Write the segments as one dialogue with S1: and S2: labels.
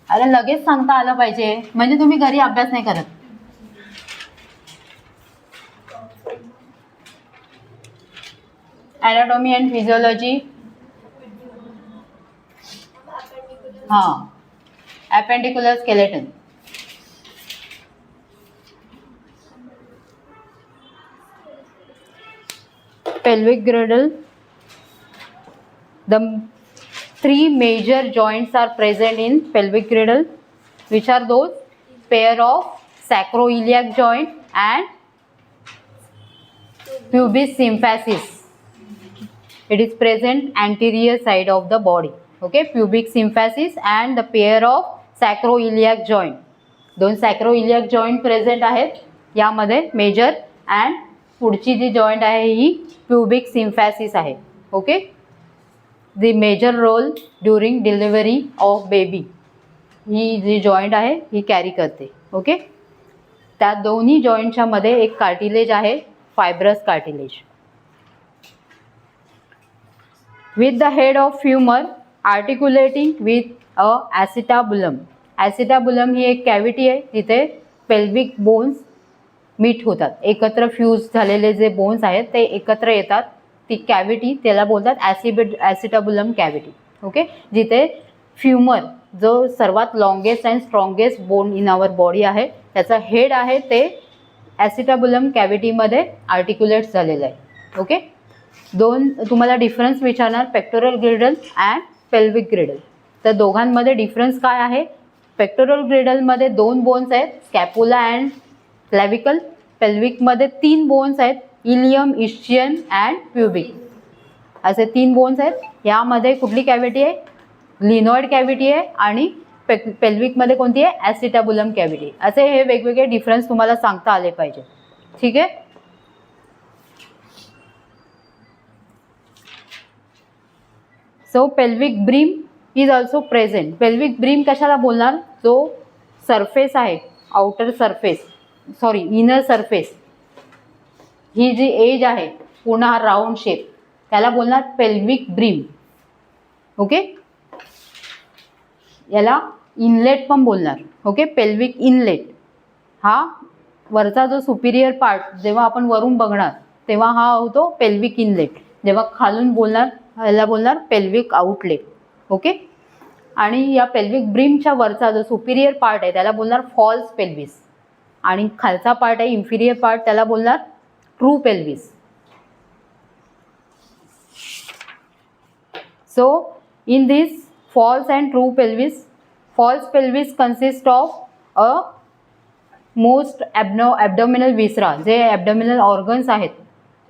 S1: अरे लगेच सांगता आलं पाहिजे, म्हणजे तुम्ही घरी अभ्यास नाही करत. Anatomy and physiology. हां, अपेंडिक्युलर skeleton. pelvic girdle. The three major joints are present in pelvic girdle. Which are those? Pair of sacroiliac joint and pubis symphysis. It is present anterior side of the body. Okay, pubic symphysis and the pair of sacroiliac joint. दोन sacroiliac joint present आहेत यामध्ये major, and पुढची जी joint आहे ही pubic symphysis आहे. Okay, the major role during delivery of baby ही जी जॉइंट आहे ही कॅरी करते. ओके, त्या दोन्ही जॉइंटच्या मध्ये एक कार्टिलेज आहे, fibrous cartilage. with the head of femur articulating with a acetabulum. acetabulum ही एक कॅव्हिटी आहे जिथे पेल्विक बोन्स मीट होतात, एकत्र फ्यूज झालेले जे बोन्स आहेत ते एकत्र येतात, ती कॅव्हिटी त्याला बोलतात ॲसिटाबुलम कॅव्हिटी. ओके, जिथे फ्युमर जो सर्वात longest and strongest bone in our body आहे त्याचा हेड आहे ते ॲसिटाबुलम कॅव्हिटीमध्ये आर्टिक्युलेट झालेलं आहे. ओके, दोन तुम्हाला डिफरन्स विचारणार, पेक्टोरल ग्रिडल अँड पेल्विक ग्रिडल. तर दोघांमध्ये डिफरन्स काय आहे? पेक्टोरल ग्रिडलमध्ये दोन बोन्स आहेत, स्कॅपुला अँड क्लॅव्हिकल. पेल्विकमध्ये तीन बोन्स आहेत, इलियम, इस्चियन अँड प्युबिक असे तीन बोन्स आहेत. यामध्ये कुठली कॅव्हिटी आहे? ग्लिनॉइड कॅव्हिटी आहे. आणि पेल्विकमध्ये कोणती आहे? ॲसिटाबुलम कॅव्हिटी. असे हे वेगवेगळे डिफरन्स तुम्हाला सांगता आले पाहिजे. ठीक आहे. So pelvic brim is also present. Pelvic brim कशाला बोलणार? जो सरफेस आहे, outer surface, sorry inner surface, ही जी एज आहे पूर्ण हा राऊंड शेप, त्याला बोलणार पेल्विक ब्रीम. ओके, याला इनलेट पण बोलणार. ओके, पेल्विक इनलेट हा वरचा जो सुपिरियर पार्ट जेव्हा आपण वरून बघणार तेव्हा हा होतो पेल्विक इनलेट. जेव्हा खालून बोलणार ह्याला बोलणार पेल्विक आउटलेट. ओके, आणि या पेल्विक ब्रीमच्या वरचा जो सुपिरियर पार्ट आहे त्याला बोलणार फॉल्स पेल्विस, आणि खालचा पार्ट आहे इन्फिरियर पार्ट त्याला बोलणार true pelvis. So in this false and true pelvis, false pelvis consists of a most abdominal viscera. J abdominal organs आहेत,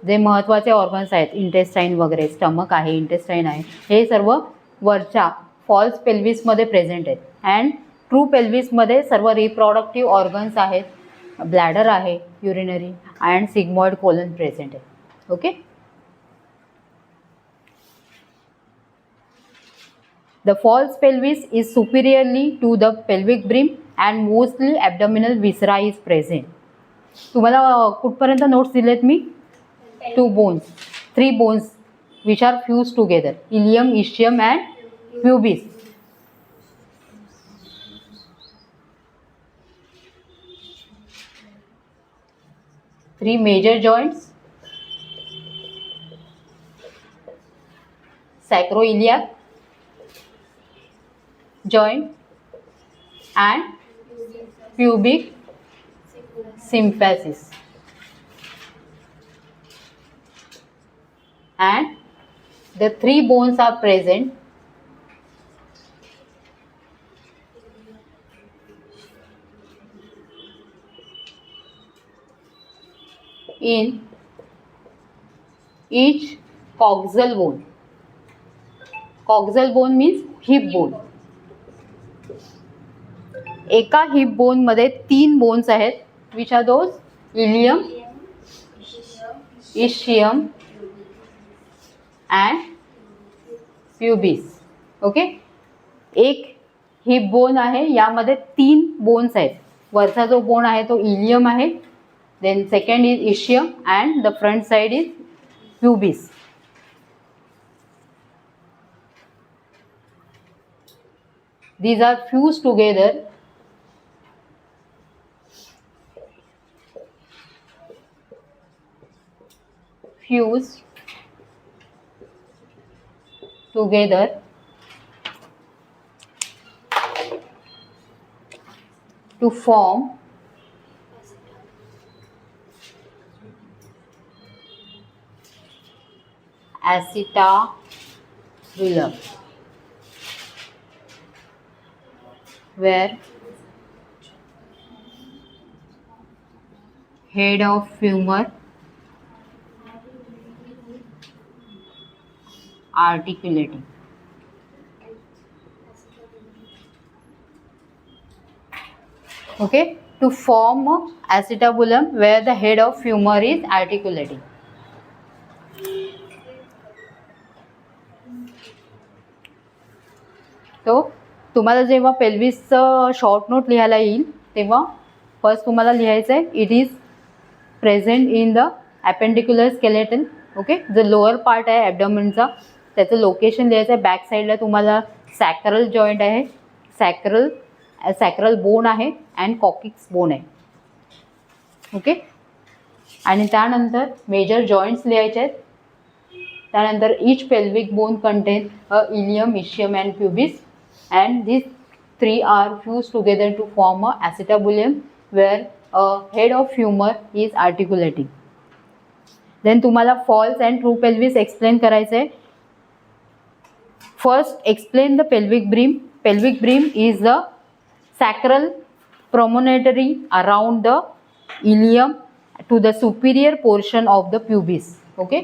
S1: जे महत्त्वाचे ऑर्गन्स आहेत, इंटेस्टाईन वगैरे, स्टमक आहे, इंटेस्टाईन आहे, हे सर्व वरच्या फॉल्स पेल्विसमध्ये प्रेझेंट आहेत. अँड ट्रू पेल्विसमध्ये सर्व रिप्रोडक्टिव्ह ऑर्गन्स आहेत, ब्लॅडर आहे, urinary and sigmoid colon present आहे. Okay, the false pelvis is superiorly to the pelvic brim and mostly abdominal viscera is present. तुम्हाला कुठपर्यंत नोट्स दिलेत मी? 2 bones, 3 bones which are fused together, ilium, ischium and pubis. Three major joints: sacroiliac joint and pubic symphysis, and the 3 bones are present in each coxal bone. Coxal bone means hip bone. एका hip bone मध्ये 3 bones आहेत. Which are those? Ilium, ischium and pubis. Okay, एक hip bone आहे, यामध्ये 3 bones आहेत. वरचा जो bone आहे तो इलियम आहे, then second is ischium and the front side is pubis. These are fused together fused together to form acetabulum, where head of femur articulating. Okay, to form acetabulum where the head of femur is articulating. तो तुम्हाला जेव्हा पेल्विसचं short note लिहायला येईल तेव्हा first तुम्हाला लिहायचं आहे it is present in the appendicular skeleton. Okay, जो लोअर पार्ट आहे ॲबडॉमेनचा त्याचं लोकेशन लिहायचं आहे. बॅक साईडला तुम्हाला सॅक्रल जॉईंट आहे, सॅक्रल बोन आहे अँड कॉकिक्स बोन आहे. ओके, आणि त्यानंतर मेजर जॉईंट्स लिहायचे आहेत. त्यानंतर each pelvic bone contain a ilium, ischium and pubis and these three are fused together to form a acetabulum where a head of femur is articulating. Then तुम्हाला false and true pelvis explain करायचं आहे. First explain the pelvic brim. Pelvic brim is the sacral promontory around the ilium to the superior portion of the pubis. Okay,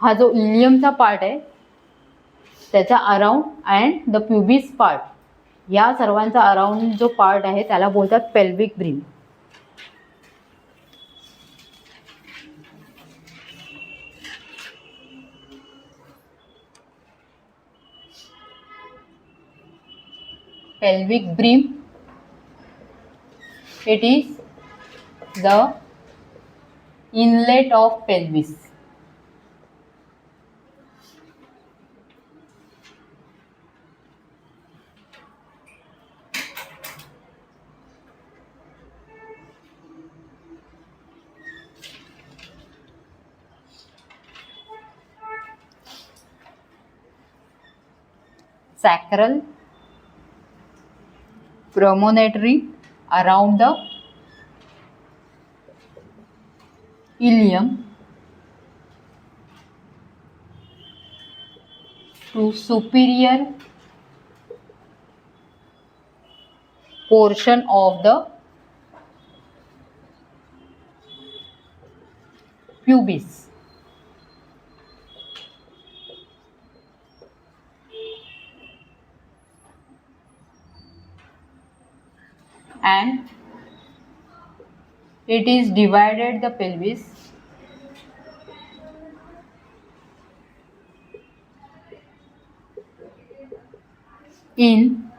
S1: हा जो इलियमचा part आहे त्याच्या around and the प्युबिस part, या सर्वांचा around जो part आहे त्याला बोलतात pelvic brim. Pelvic brim, it is the inlet of pelvis. Sacral promontory around the ilium to superior portion of the pubis. And it is divided the pelvis in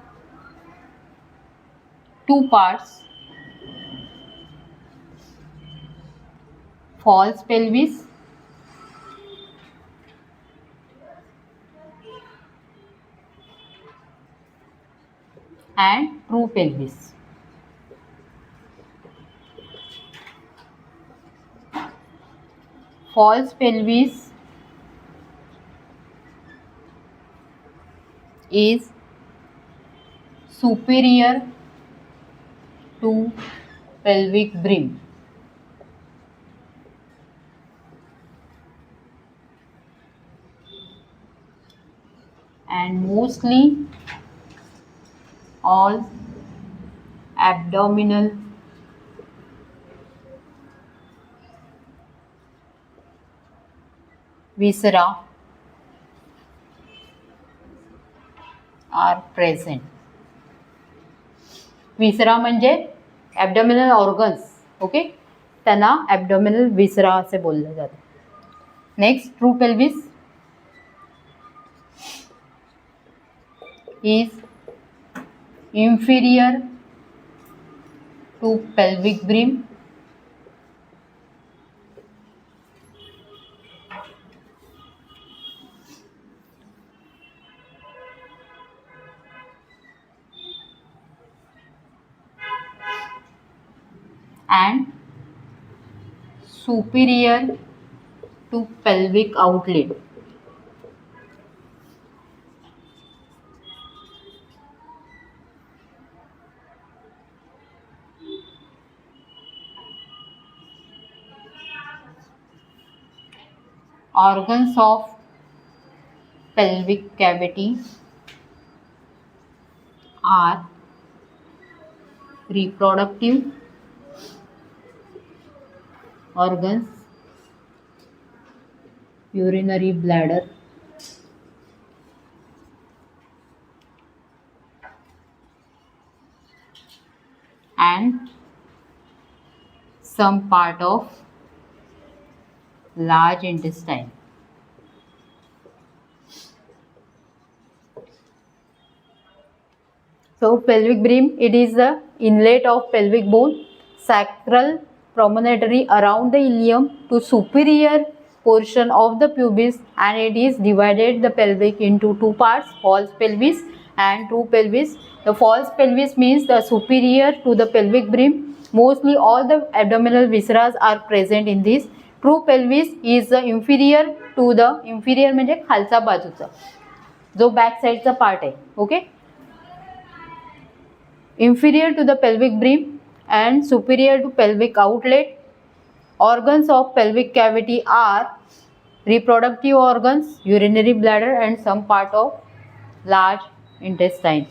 S1: two parts: false pelvis and true pelvis. False pelvis is superior to pelvic brim and mostly all abdominal viscera are present. विसरा म्हणजे abdominal organs. Okay, त्यांना abdominal विसरा असे बोललं जातं. Next, true pelvis is inferior to pelvic brim and superior to pelvic outlet. Organs of pelvic cavity are reproductive organs, urinary bladder, and some part of large intestine. So pelvic brim, it is the inlet of pelvic bone, sacral promontory around the ilium to superior portion of the pubis, and it is divided the pelvic into two parts, false pelvis and true pelvis. The false pelvis means the superior to the pelvic brim. Mostly all the abdominal viscera are present in this. True pelvis is the inferior to the inferior म्हणजे खालचा बाजूचा जो back साइडचा part आहे. Okay, inferior to the pelvic brim and superior to pelvic outlet. Organs of pelvic cavity are reproductive organs, urinary bladder, and some part of large intestine.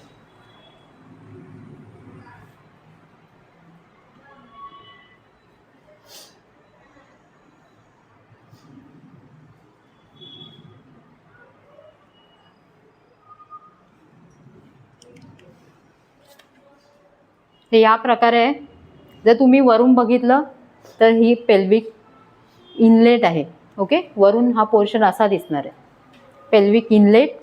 S1: हे या प्रकारे आहे. जर तुम्ही वरून बघितलं तर ही पेल्विक इनलेट आहे. ओके, वरून हा पोर्शन असा दिसणार आहे, pelvic inlet,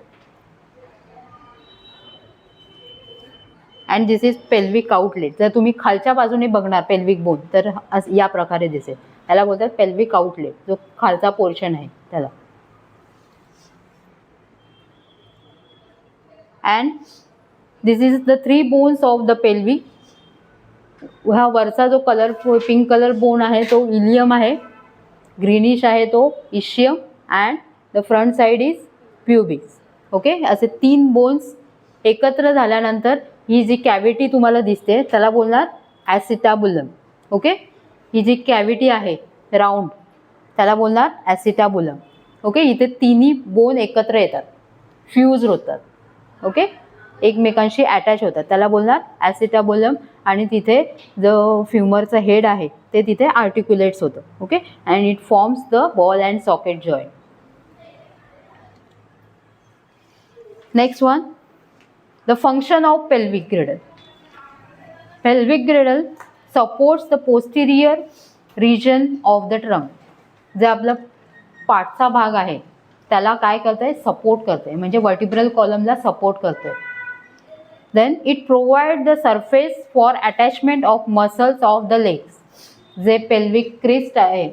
S1: and this is pelvic outlet. जर तुम्ही खालच्या बाजूने बघणार पेल्विक बोन तर या प्रकारे दिसेल. त्याला बोलतात पेल्विक आउटलेट, जो खालचा पोर्शन आहे त्याला. And this is the 3 bones of the pelvic. हा वरचा जो कलर पिंक कलर बोन आहे तो इलियम आहे, ग्रीनिश आहे तो ischium, and the front side is pubis. Okay, असे 3 बोन्स एकत्र झाल्यानंतर ही जी कॅव्हिटी तुम्हाला दिसते त्याला बोलणार ॲसिटाबुलम. ओके, ही जी कॅव्हिटी आहे राऊंड त्याला बोलणार ॲसिटाबुलम. ओके, इथे तिन्ही बोन एकत्र येतात, फ्यूज होतात. ओके, एकमेकांशी अटॅच होतात, त्याला बोलणार ॲसिटाबुलम. आणि तिथे जो फ्युमरचं हेड आहे ते तिथे आर्टिक्युलेट्स होतं. Okay, and it forms the ball and socket joint. Next one, the function of pelvic girdle. Pelvic girdle supports the posterior region of the trunk. जे आपलं पाठचा भाग आहे त्याला काय करतंय, सपोर्ट करतंय, म्हणजे वर्टिब्रल कॉलमला सपोर्ट करतंय. Then it provides the surface for attachment of muscles of the legs. J pelvic crest आहे,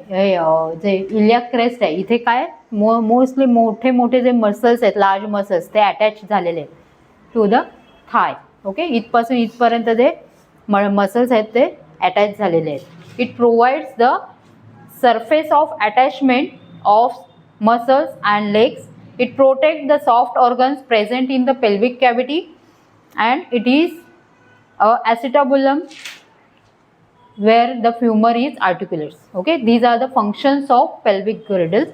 S1: जे इलियाक क्रेस्ट आहे, इथे काय मोस्टली मोठे मोठे जे मसल्स आहेत, लार्ज मसल्स, ते अटॅच झालेले आहेत टू द थाय. ओके, इथपासून इथपर्यंत जे मसल्स आहेत ते अटॅच झालेले आहेत. It provides the surface of attachment of muscles and legs. It protects the soft organs present in the pelvic cavity, and it is a acetabulum where the femur is articulates. Okay, these are the functions of pelvic girdle.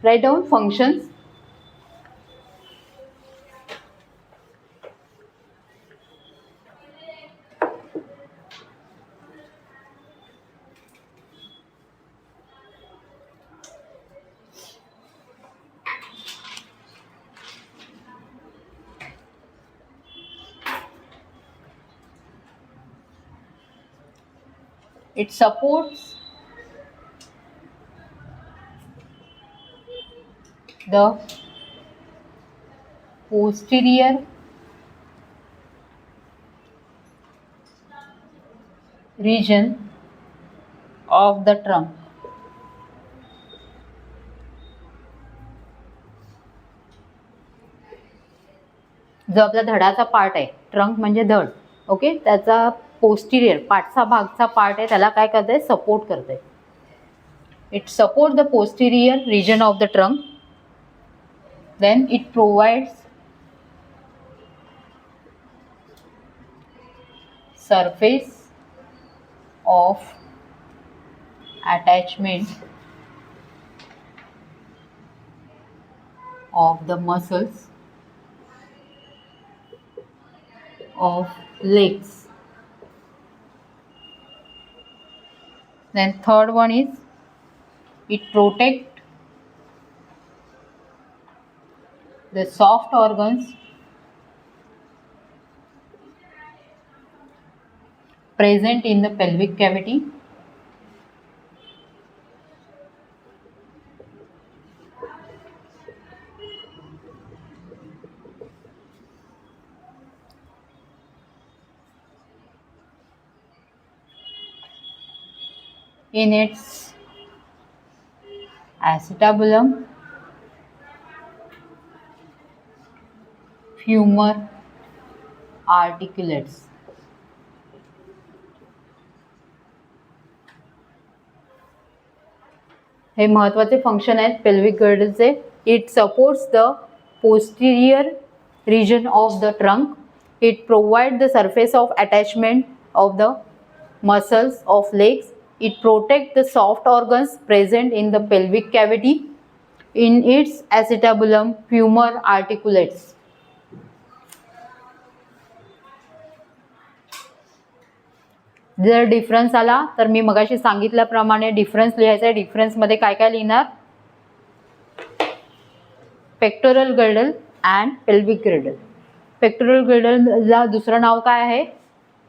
S1: Write down functions. It supports the posterior region of the trunk. जो आपला धडाचा part आहे, trunk म्हणजे धड. Okay, त्याचा posterior पाठचा भागचा part आहे त्याला काय करते, सपोर्ट करते. It support the posterior region of the trunk. Then it provides surface of attachment of the muscles of legs. Then third one is it protect the soft organs present in the pelvic cavity. In its acetabulum, femur articulates. हे महत्त्वाचे function आहेत pelvic गर्डलचे. It supports the posterior region of the trunk. It provide the surface of attachment of the muscles of legs. It protects the soft organs present in the pelvic cavity. In its acetabulum, femur articulates. जर difference आला तर मी मगाशी सांगितल्याप्रमाणे difference लिहायचा आहे. डिफरन्समध्ये काय काय लिहिणार, pectoral girdle and pelvic girdle. Pectoral गर्डलला दुसरं नाव काय आहे,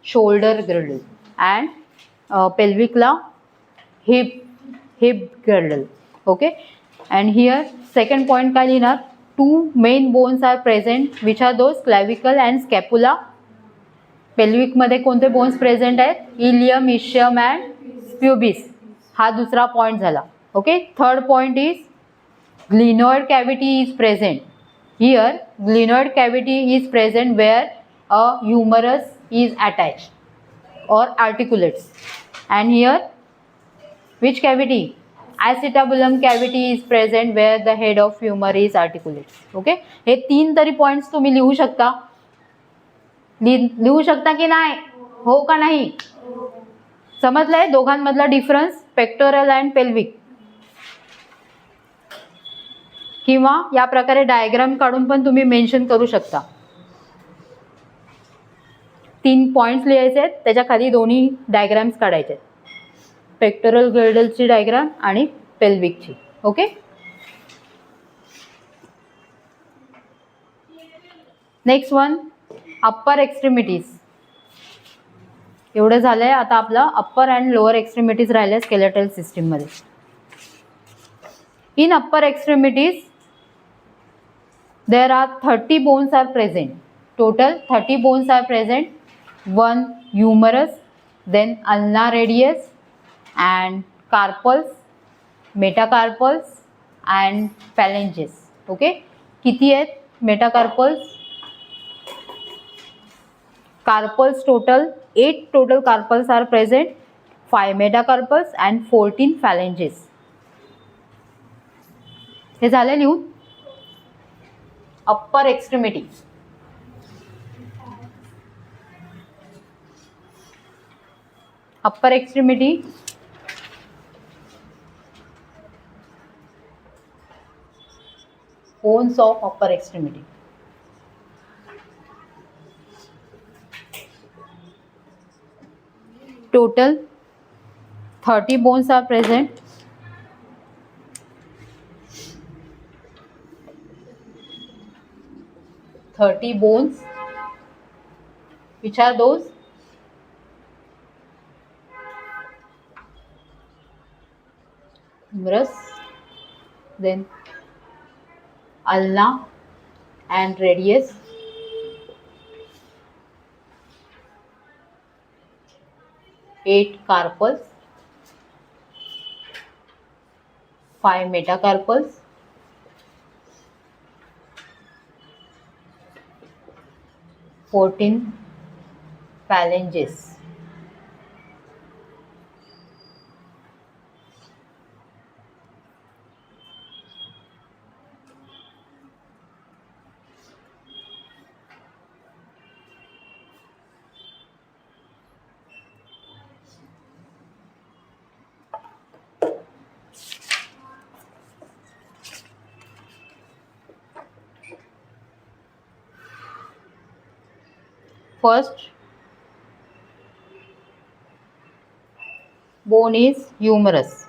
S1: शोल्डर गर्डल. अँड पेल्विकला hip girdle. Okay. And here second point काय लिहिणार, 2 main bones are present which are those, clavicle and scapula. पेल्विकमध्ये कोणते बोन्स प्रेझेंट आहेत, इलियम, इशियम अँड प्युबिस. हा दुसरा पॉईंट झाला. Okay. Third point is glenoid cavity is present. Here glenoid cavity is present where a humerus is attached or articulates. And here which cavity, acetabulum cavity is present where the head of femur is articulates. Okay. हे 3 तरी points तुम्ही लिहू शकता. लिहू शकता की नाही, हो का नाही, समजलंय दोघांमधला डिफरन्स, पेक्टोरल अँड पेल्विक. किंवा या प्रकारे डायग्राम काढून पण तुम्ही मेन्शन करू शकता. 3 पॉइंट्स लिहायचे आहेत, त्याच्या खाली दोन्ही डायग्राम्स काढायचे आहेत, पेक्टोरल गर्डलची डायग्राम आणि पेल्विकची. Okay. Next one, upper extremities. एवढं झालंय. आता आपलं अप्पर अँड लोअर एक्स्ट्रीमिटीज राहिले स्केलेटल सिस्टीममध्ये. इन upper एक्स्ट्रीमिटीज there are 30 bones are present. Total 30 bones are present. 1 humerus, then ulna radius and carpals, metacarpals and phalanges. Okay. किती आहेत metacarpals? Carpals total 8 total carpals are present. 5 metacarpals and 14 phalanges. हे झाले लिहून. Upper extremity. Upper extremity bones of upper extremity. Total 30 bones are present. Bones, which are those? Humerus, then ulna and radius, 8 carpals, 5 metacarpals, 14 phalanges. First bone is humerus.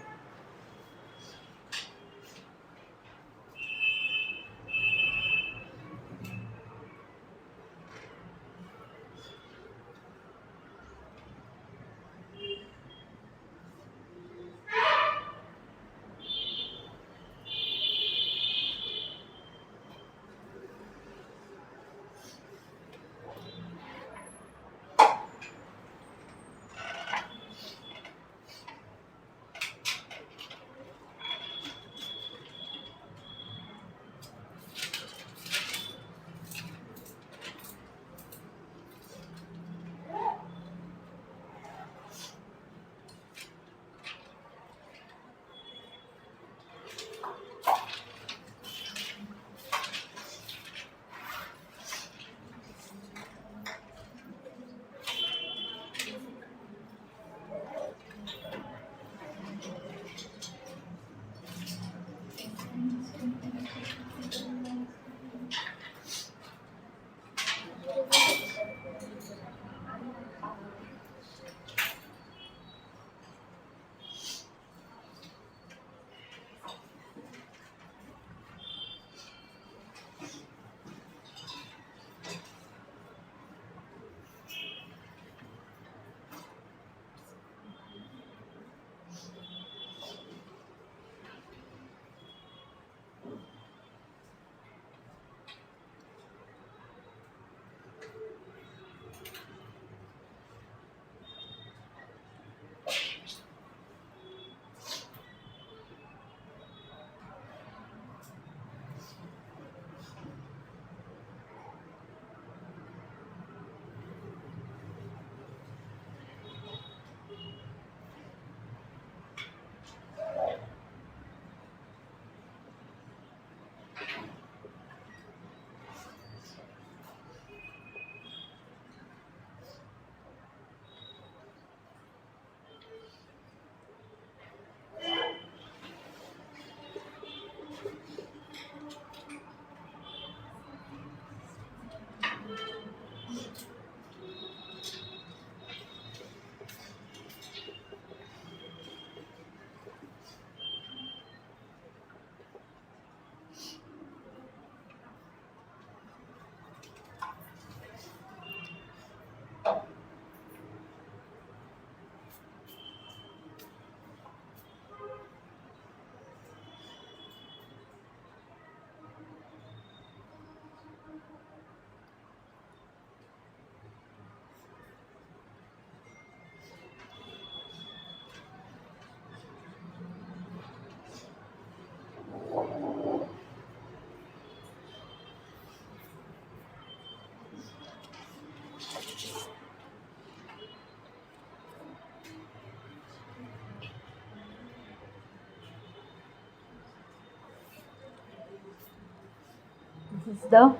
S1: This is the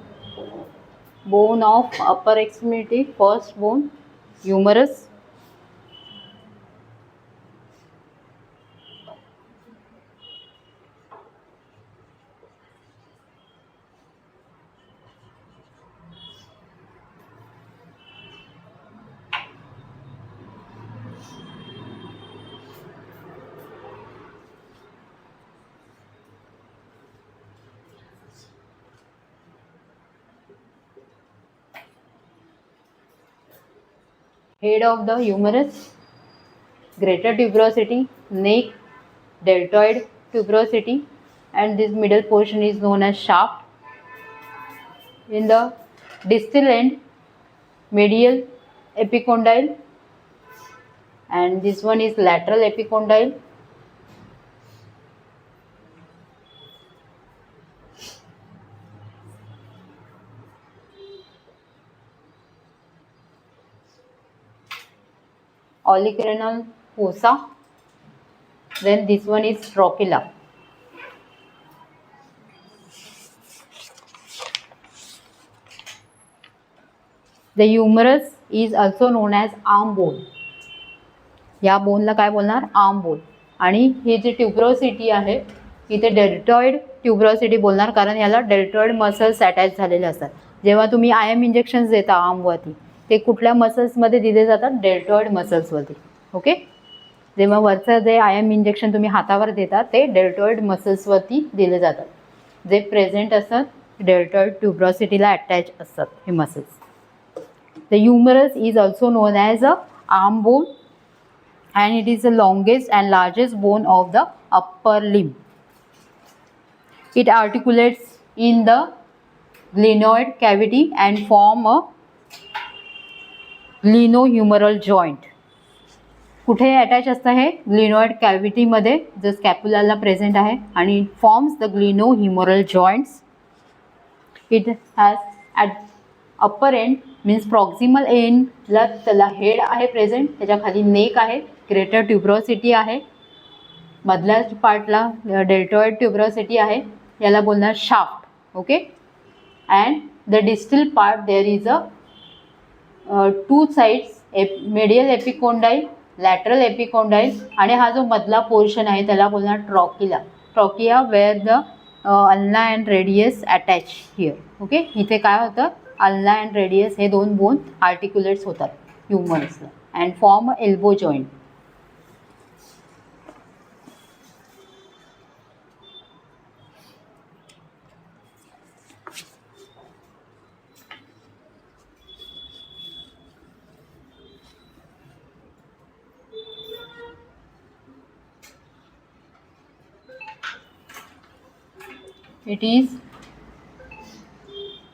S1: bone of upper extremity, first bone, humerus. Head of the humerus, greater tuberosity, neck, deltoid tuberosity, and this middle portion is known as shaft. In the distal end, medial epicondyle, and this one is lateral epicondyle. Olecranon fossa. Then this one is trochlea. The humerus is also known as arm bone. या बोनला काय बोलणार, arm bone. आणि ही जी ट्युब्रोसिटी आहे इथे deltoid ट्युब्रोसिटी बोलणार, कारण याला deltoid muscles attach झालेले असतात. जेव्हा तुम्ही IM इंजेक्शन्स देता आर्मवरती ते कुठल्या मसल्समध्ये दिले जातात? डेल्टॉइड मसल्सवरती. ओके. जेव्हा वरचं जे IM इंजेक्शन तुम्ही हातावर देतात ते डेल्टॉइड मसल्सवरती दिले जातात, जे प्रेझेंट असतात डेल्टॉइड ट्युब्रोसिटीला अटॅच असतात हे muscles. The humerus is also known as a arm bone and it is the longest and largest bone of the upper limb. It articulates in the glenoid cavity and form a glenohumeral joint. कुठे attach असतं हे? Glenoid कॅव्हिटीमध्ये, जो स्कॅप्युलाला present आहे, आणि it forms the glenohumeral joints. It has at upper end means proximal एंडला त्याला हेड आहे प्रेझेंट, त्याच्या खाली नेक आहे, ग्रेटर ट्युब्रोसिटी आहे, मधल्या पार्टला डेल्टॉइड ट्युब्रोसिटी आहे, याला बोलणार shaft. Okay. And the distal part there is a two sides, medial epicondyle, lateral epicondyle, आणि हा जो मधला पोर्शन आहे त्याला बोलणार trochlea. Trochlea where the ulna and radius attach here. Okay. इथे काय होतं? अल्ना अँड रेडियस हे दोन बोन आर्टिक्युलेट्स होतात ह्युमरसला and form elbow joint. It is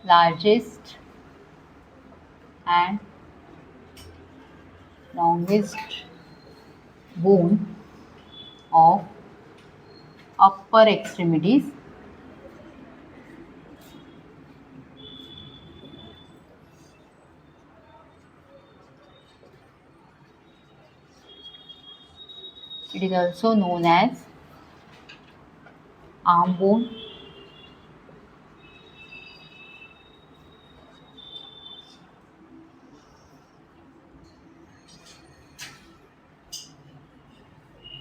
S1: largest and longest bone of upper extremities. It is also known as arm bone.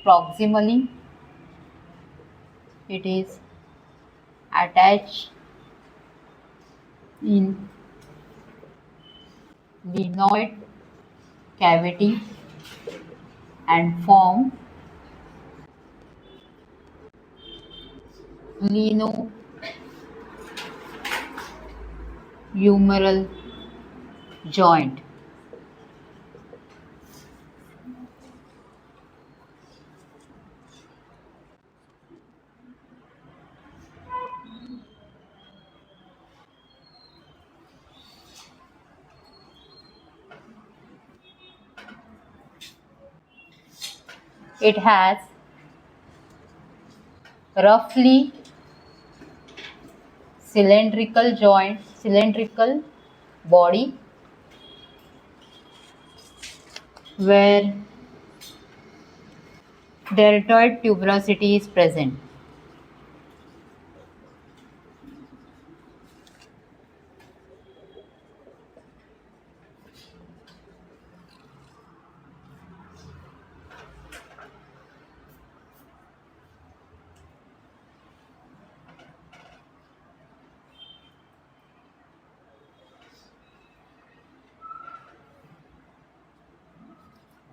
S1: Proximally, it is attached in glenoid cavity and form glenohumeral joint. It has roughly cylindrical body where deltoid tuberosity is present.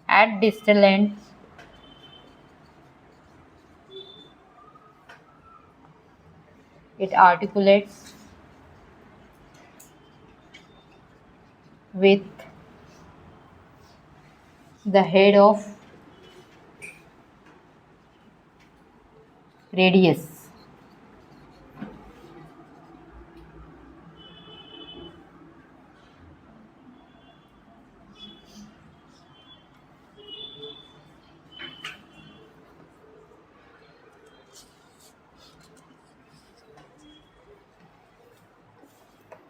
S1: At distal ends, it articulates with the head of radius.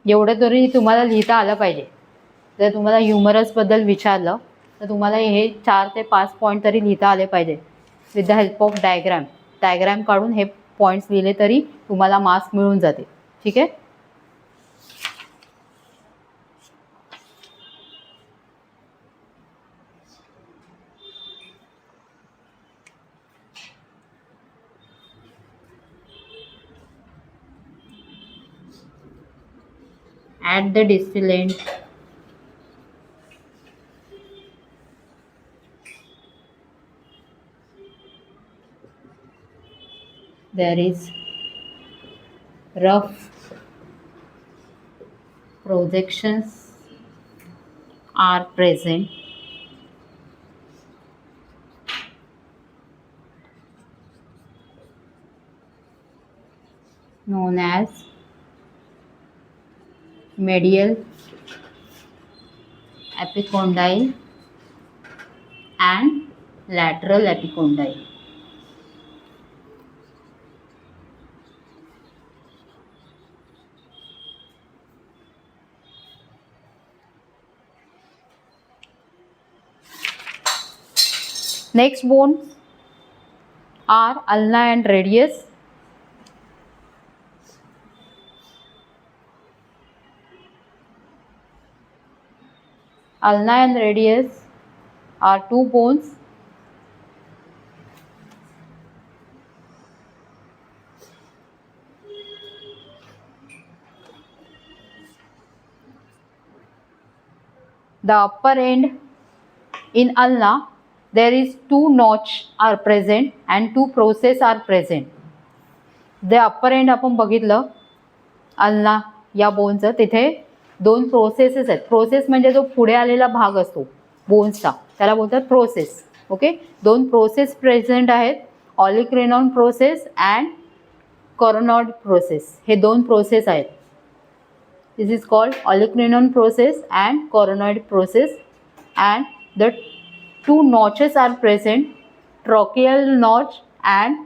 S1: एवढं तरी तुम्हाला लिहिता आलं पाहिजे. जर तुम्हाला ह्युमरसबद्दल विचारलं तर तुम्हाला हे 4 ते 5 पॉईंट तरी लिहिता आले पाहिजे with the help of diagram काढून हे पॉईंट्स लिहिले तरी तुम्हाला मार्क्स मिळून जाते. ठीक आहे. At the distal end, there is rough projections are present known as medial epicondyle and lateral epicondyle. Next bones are ulna and radius. Ulna and radius are two bones the upper end in ulna there is two notch are present and two process are present. The upper end आपण बघितलं ulna या बोनचं तिथे दोन processes आहेत. Process म्हणजे जो पुढे आलेला भाग असतो बोन्सचा त्याला बोलतात प्रोसेस. ओके, दोन प्रोसेस प्रेझेंट आहेत, olecranon process and coronoid process. हे दोन प्रोसेस आहेत. This is called olecranon process and coronoid process and the two notches are present, tracheal notch and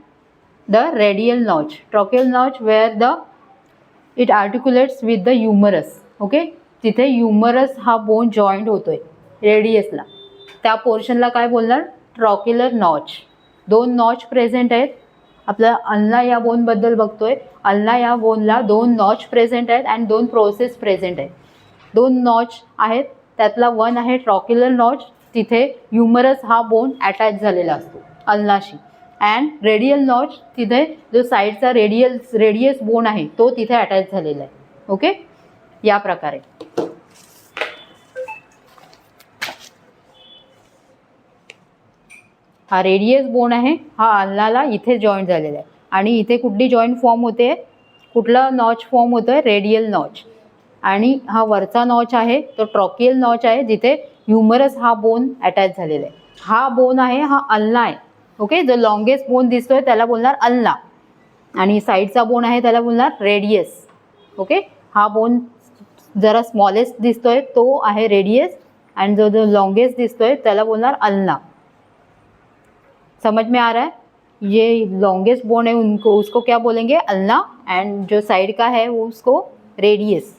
S1: the radial notch. Tracheal notch where it articulates with the humerus. Okay, तिथे humorous हा bone joint होतोय रेडियसला, त्या पोर्शनला काय बोलणार ट्रॉक्युलर notch. दोन notch present आहेत. आपल्या ulna या बोनबद्दल बघतोय. अल्ना या बोनला दोन नॉच प्रेझेंट आहेत आणि दोन प्रोसेस प्रेझेंट आहेत. दोन नॉच आहेत, त्यातला वन आहे ट्रॉक्युलर नॉच, तिथे ह्युमरस हा बोन अटॅच झालेला असतो अल्नाशी. अँड रेडियल नॉच तिथे जो साईडचा रेडियस बोन आहे तो तिथे अटॅच झालेला आहे. ओके, या प्रकारे हा रेडियस बोन आहे, हा अल्नाला इथे जॉईंट झालेला आहे. आणि इथे कुठली जॉईंट फॉर्म होते, कुठला नॉच फॉर्म होतोय रेडियल नॉच. आणि हा वरचा नॉच आहे तो ट्रॉकियल नॉच आहे, जिथे ह्युमरस हा बोन अटॅच झालेला आहे. हा बोन आहे हा अल्ना आहे. ओके, जो लॉंगेस्ट बोन दिसतोय त्याला बोलणार अल्ना आणि साईडचा बोन आहे त्याला बोलणार रेडियस. ओके, हा बोन जरा स्मॉलेस्ट दिसतोय तो आहे रेडियस आणि जो लॉन्गेस्ट दिसतोय त्याला बोलणार अल्ना. समझ में आ रहा है? ये लॉन्गेस्ट बोन है उसको क्या बोलेंगे अल्ना एंड जो साइड का है वो उसको रेडियस.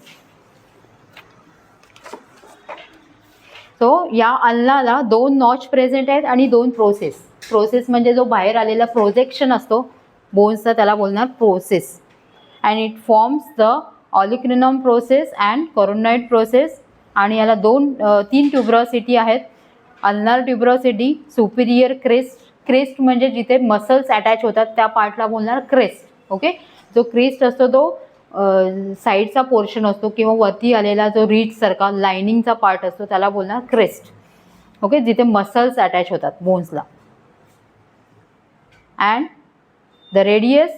S1: तो या अल्नाला दोन नॉच प्रेझेंट आहेत आणि दोन प्रोसेस. प्रोसेस म्हणजे जो बाहेर आलेला प्रोजेक्शन असतो बोन्सचा त्याला बोलणार process. And it forms the olecranon process and coronoid process. आणि याला तीन ट्युब्रोसिटी आहेत. Ulnar tuberosity, superior crest. Crest म्हणजे जिथे मसल्स अटॅच होतात त्या पार्टला बोलणार क्रेस्ट. ओके, जो क्रेस्ट असतो तो साईडचा पोर्शन असतो किंवा वरती आलेला जो रीच सारखा लाइनिंगचा पार्ट असतो त्याला बोलणार क्रेस्ट. ओके, जिथे मसल्स अटॅच होतात बोन्सला. And the radius,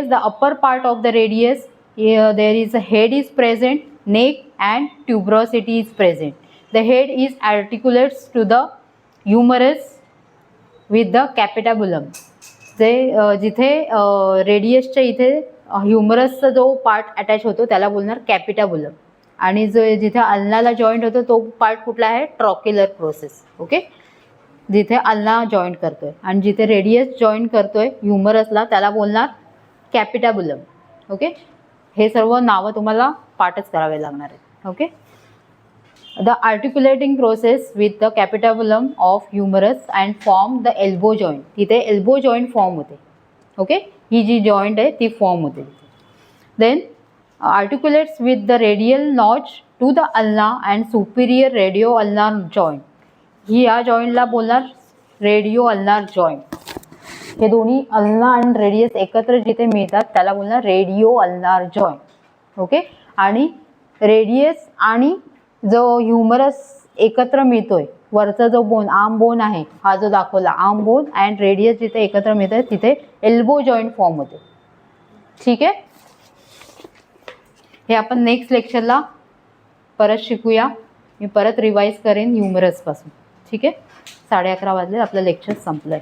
S1: the upper part of the radius, there is a head is present, neck and tuberosity is present. The head is articulates to the humerus with the capitulum. जे जिथे रेडियसच्या इथे ह्युमरसचा जो part attach होतो त्याला बोलणार कॅपिटाबुलम. आणि जो जिथे अल्नाला जॉईंट होतो तो पार्ट कुठला आहे ट्रॉक्युलर प्रोसेस. ओके, जिथे अल्ना जॉईंट करतोय आणि जिथे रेडियस जॉईंट करतोय ह्युमरसला त्याला बोलणार कॅपिटाबुलम. ओके, हे सर्व नावं तुम्हाला पाठच करावे लागणार आहेत. Okay, the articulating process with the capitulum of humerus and form the elbow joint. तिथे एल्बो जॉईंट फॉर्म होते. ओके, ही जी जॉईंट आहे ती फॉर्म होते. Then articulates with the radial notch to the ulna and superior radio ulnar joint. ही या जॉईंटला बोलणार रेडिओ अल्नार जॉईंट. हे दोन्ही अल्ना आणि रेडियस एकत्र जिथे मिळतात त्याला बोलणार रेडिओ अल्नार जॉईंट. ओके, आणि रेडियस आणि जो ह्युमरस एकत्र मिळतोय वरचा जो बोन आर्म बोन आहे हा जो दाखवला आर्म बोन अँड रेडियस जिथे एकत्र मिळते तिथे एल्बो जॉईंट फॉर्म होते. ठीक आहे, हे आपण नेक्स्ट लेक्चरला परत शिकूया. मी परत रिवाइज करेन ह्युमरस पासून. ठीक आहे, 11:30 वाजले, आपलं लेक्चर संपलंय.